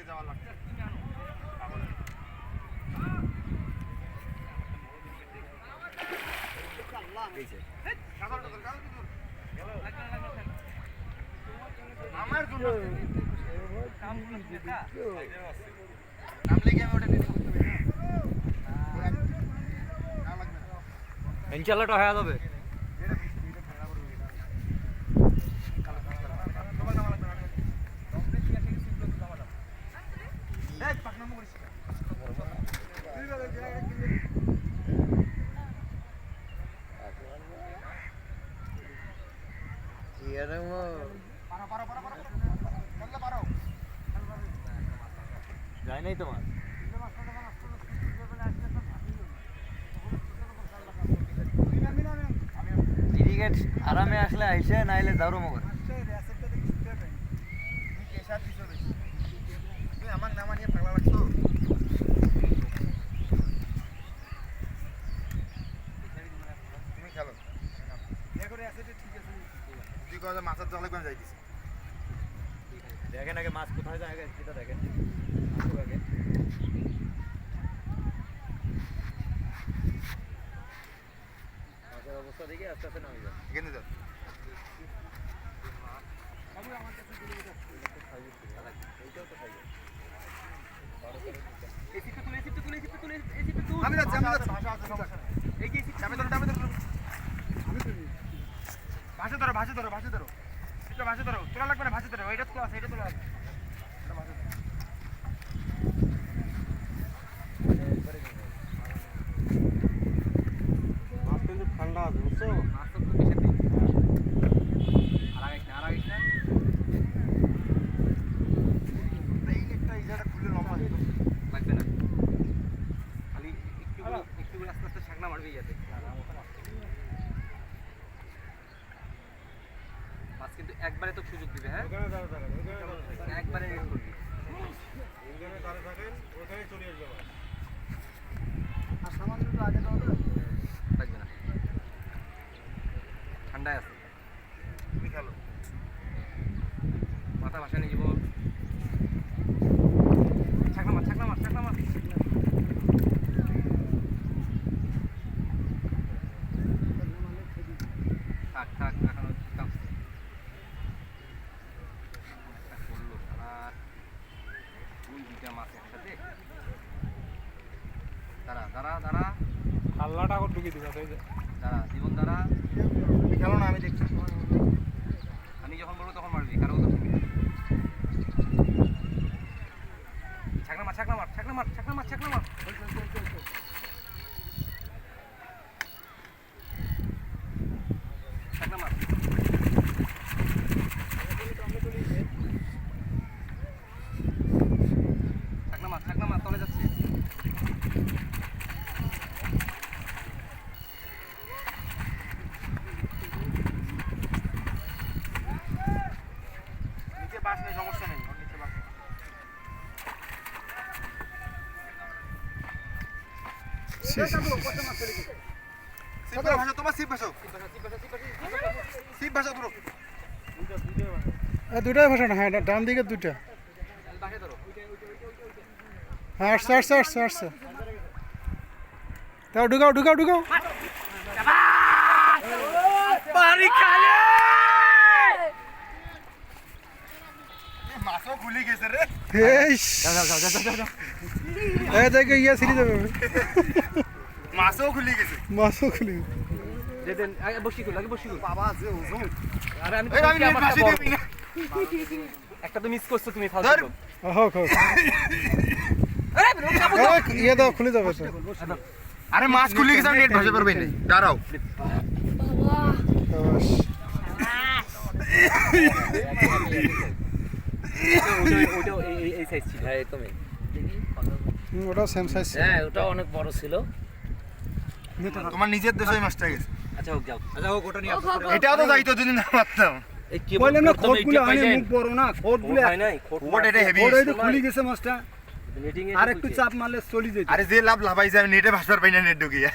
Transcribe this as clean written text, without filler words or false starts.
যাওয়া লাগছে আমার জন্য কাম করতে দেখা নামলে কি আমি ওটা নিতে করতে পারি না লাগবে না ইনশাআল্লাহ তো হয়ে যাবে যায় নাই তোমার ইরিগেট আরামে আসলে আইসে নাইলে দাউরো মগর তুই আমার নামা নিয়ে পাগলা লাগছো তুমি খেলো তুই কথা মাছের জলে কোন যাইতিস দেখেন আগে মাছ কোথায় যায় আগে সেটা দেখেন আগে মাছের অবস্থা দেখে আস্তে আস্তে নামে যায় এখানে যাও আমি যাচ্ছি ভাষা ধরো ভাষা ধরো ভাষা ধরো এটা ভাষা ধরো তোলা লাগবে না ভাষা ধরো এটা তো আছে এটা তোলা আছে মাছ কিন্তু ঠান্ডা আছে বুঝছো মাছ তো বেশি আর আগে না এই নেটটা এই জায়গাটা খুলে লম্বা লাগবে না খালি একটু আস্তে আস্তে শাকনা মারবে ইয়াতে মাছ কিন্তু একবারে তো সুযোগ দিবে হ্যাঁ একবারে রেড করবি ওখানে দাঁড়িয়ে থাকেন ওখানে চলে আসবে আর সামান্য একটু আগে দাও লাগবে না ঠান্ডায় আছে তুমি খেলো মাথা ভাষা নিয়ে যাবো ছাকনা মাছ থাক এখন করলো আর দুই দুইটা মাছ একসাথে দাঁড়া আল্লাহটা এখন ঢুকিয়ে দিবা দাঁড়া জীবন দাঁড়া তুমি খেলো না আমি দেখছি আমি যখন বলবো তখন মারবি কারো কথা শুনবি ছাকনা মাছ তলে যাচ্ছে নিচে বাস নেই সমস্যা নেই নিচে বাস তোমার সিপ ভাষা ধরো দুটাই ভাষা না হ্যাঁ ডান দিকে দুটা হ্যাঁ আসছে তাও ঢুকাও মাছও খুলে গেছে রে দেখে ইয়া সিরি যাবে মাছও খুলে গেছে মাছও খুলি বসি বাবা আছে ওজন আরে আমি আমি নেট ভাষি দিবি না একটা তো মিস করছো তুমি ফালতু হোক ইয়ে দাও খুলে যাবে তো আরে মাছ খুলে গেছে নেট ভাষা পারবে না দাঁড়াও এই সাইজ ছিল হ্যাঁ তুমি ওটা সেম সাইজ হ্যাঁ ওটা অনেক বড় ছিল তোমার নিজের দেশে মাছটা গেছে আচ্ছা হোক ওটা নিয়ে এটাও তো যাইতো যদি না পারতাম এই কি বললাম না খোটগুলো আনে মুখ বড় না খোটগুলো হয় নাই ওটা এটা হেভি খুলে গেছে মাছটা নেটিং এ আর একটু চাপ মারলে চলে যেত আরে যে লাভ লাভাই যায় নেটে ভাষার পাই না নেট ঢুকিয়ে